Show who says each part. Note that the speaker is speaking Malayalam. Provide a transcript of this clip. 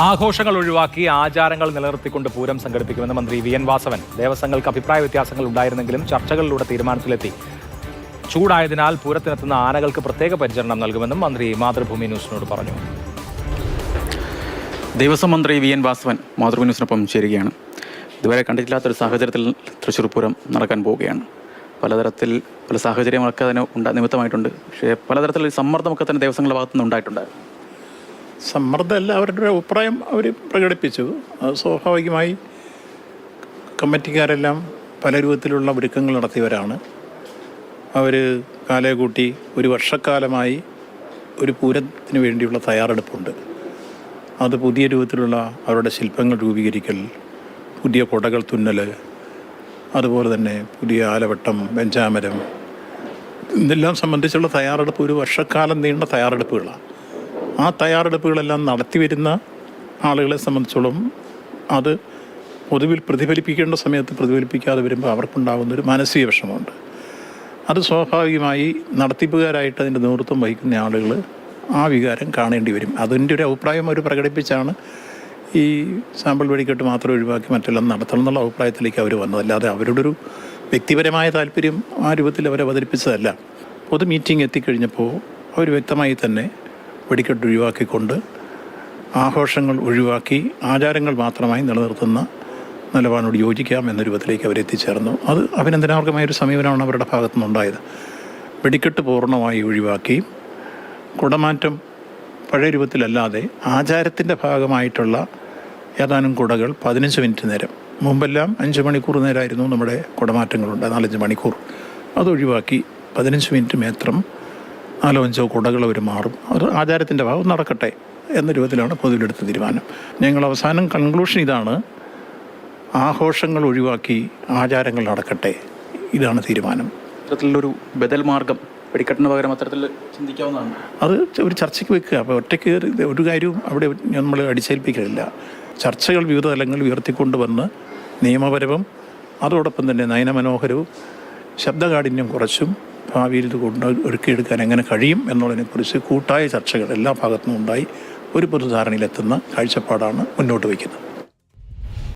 Speaker 1: ആഘോഷങ്ങൾ ഒഴിവാക്കി ആചാരങ്ങൾ നിലനിർത്തിക്കൊണ്ട് പൂരം സംഘടിപ്പിക്കുമെന്ന് മന്ത്രി വി എൻ വാസവൻ. ദേവസ്വങ്ങൾക്ക് അഭിപ്രായ വ്യത്യാസങ്ങൾ ഉണ്ടായിരുന്നെങ്കിലും ചർച്ചകളിലൂടെ തീരുമാനത്തിലെത്തി. ചൂടായതിനാൽ പൂരത്തിനെത്തുന്ന ആനകൾക്ക് പ്രത്യേക പരിചരണം നൽകുമെന്നും മന്ത്രി മാതൃഭൂമി ന്യൂസിനോട് പറഞ്ഞു.
Speaker 2: ദേവസ്വം മന്ത്രി വി എൻ വാസവൻ മാതൃഭൂമി ന്യൂസിനൊപ്പം ചേരുകയാണ്. ഇതുവരെ കണ്ടിട്ടില്ലാത്തൊരു സാഹചര്യത്തിൽ തൃശ്ശൂർ പൂരം നടക്കാൻ പോവുകയാണ്. പല സാഹചര്യമൊക്കെ അതിന് നിമിത്തമായിട്ടുണ്ട്. പക്ഷേ പലതരത്തിലുള്ള സമ്മർദ്ദമൊക്കെ തന്നെ ദേവസ്വങ്ങളുടെ ഭാഗത്തുനിന്ന് ഉണ്ടായിട്ടുണ്ടായിരുന്നു.
Speaker 3: സമ്മർദ്ദമല്ല, അവരുടെ അഭിപ്രായം അവർ പ്രകടിപ്പിച്ചു. അത് സ്വാഭാവികമായി കമ്മിറ്റിക്കാരെല്ലാം പല രൂപത്തിലുള്ള ഒരുക്കങ്ങൾ നടത്തിയവരാണ്. അവർ കാലേ കൂട്ടി ഒരു വർഷക്കാലമായി ഒരു പൂരത്തിന് വേണ്ടിയുള്ള തയ്യാറെടുപ്പുണ്ട്. അത് പുതിയ രൂപത്തിലുള്ള അവരുടെ ശില്പങ്ങൾ രൂപീകരിക്കൽ, പുതിയ കുടകൾ തുന്നൽ, അതുപോലെ തന്നെ പുതിയ ആലവട്ടം, വെഞ്ചാമരം, ഇതെല്ലാം സംബന്ധിച്ചുള്ള തയ്യാറെടുപ്പ് ഒരു വർഷക്കാലം നീണ്ട തയ്യാറെടുപ്പുകളാണ്. ആ തയ്യാറെടുപ്പുകളെല്ലാം നടത്തി വരുന്ന ആളുകളെ സംബന്ധിച്ചോളം അത് പൊതുവിൽ പ്രതിഫലിപ്പിക്കേണ്ട സമയത്ത് പ്രതിഫലിപ്പിക്കാതെ വരുമ്പോൾ അവർക്കുണ്ടാകുന്നൊരു മാനസിക വിഷമമുണ്ട്. അത് സ്വാഭാവികമായി നടത്തിപ്പുകാരായിട്ട് അതിൻ്റെ നേതൃത്വം വഹിക്കുന്ന ആളുകൾ ആ വികാരം കാണേണ്ടി വരും. അതിൻ്റെ ഒരു അഭിപ്രായം അവർ പ്രകടിപ്പിച്ചാണ് ഈ സാമ്പിൾ വെടിക്കെട്ട് മാത്രം ഒഴിവാക്കി മറ്റെല്ലാം നടത്തണം എന്നുള്ള അഭിപ്രായത്തിലേക്ക് അവർ വന്നത്. അല്ലാതെ അവരുടെ ഒരു വ്യക്തിപരമായ താല്പര്യം ആ രൂപത്തിൽ അവർ അവതരിപ്പിച്ചതല്ല. പൊതു മീറ്റിംഗ് എത്തിക്കഴിഞ്ഞപ്പോൾ അവർ വ്യക്തമായി തന്നെ വെടിക്കെട്ട് ഒഴിവാക്കിക്കൊണ്ട് ആഘോഷങ്ങൾ ഒഴിവാക്കി ആചാരങ്ങൾ മാത്രമായി നിലനിർത്തുന്ന നിലപാടിനോട് യോജിക്കാം എന്ന രൂപത്തിലേക്ക് അവരെത്തിച്ചേർന്നു. അത് അഭിനന്ദനാർഹമായൊരു സമീപനമാണ് അവരുടെ ഭാഗത്തുനിന്നുണ്ടായത്. വെടിക്കെട്ട് പൂർണ്ണമായി ഒഴിവാക്കി കുടമാറ്റം പഴയ രൂപത്തിലല്ലാതെ ആചാരത്തിൻ്റെ ഭാഗമായിട്ടുള്ള ഏതാനും കുടകൾ 15 മിനിറ്റ് നേരം, മുമ്പെല്ലാം 5 മണിക്കൂർ നേരമായിരുന്നു നമ്മുടെ കുടമാറ്റങ്ങളുണ്ട്, 4-5 മണിക്കൂർ. അതൊഴിവാക്കി 15 മിനിറ്റ് മാത്രം 4-5 കുടകൾ അവർ മാറും. അത് ആചാരത്തിൻ്റെ ഭാഗം നടക്കട്ടെ എന്ന രൂപത്തിലാണ് പൊതുവിലെടുത്ത തീരുമാനം. ഞങ്ങൾ അവസാനം കൺക്ലൂഷൻ ഇതാണ്: ആഘോഷങ്ങൾ ഒഴിവാക്കി ആചാരങ്ങൾ നടക്കട്ടെ, ഇതാണ് തീരുമാനം.
Speaker 2: അത്തരത്തിലൊരു ബദൽ മാർഗം വെടിക്കെട്ടിന് പകരം അത്തരത്തിൽ ചിന്തിക്കാവുന്നതാണ്.
Speaker 3: അത് ഒരു ചർച്ചയ്ക്ക് വെക്കുക. അപ്പോൾ ഒറ്റയ്ക്ക് ഒരു കാര്യവും അവിടെ നമ്മൾ അടിച്ചേൽപ്പിക്കലില്ല. ചർച്ചകൾ വിവിധ തലങ്ങളിൽ ഉയർത്തിക്കൊണ്ടുവന്ന് നിയമപരവും അതോടൊപ്പം തന്നെ നയനമനോഹരവും ശബ്ദകാഠിന്യം കുറച്ചും ഭാവിയിൽ ഇത് കൊണ്ട് ഒരുക്കിയെടുക്കാൻ എങ്ങനെ കഴിയും എന്നുള്ളതിനെക്കുറിച്ച് കൂട്ടായ ചർച്ചകൾ എല്ലാ ഭാഗത്തുനിന്നും ഉണ്ടായി ഒരു പൊതുധാരണയിലെത്തുന്ന കാഴ്ചപ്പാടാണ് മുന്നോട്ട് വയ്ക്കുന്നത്.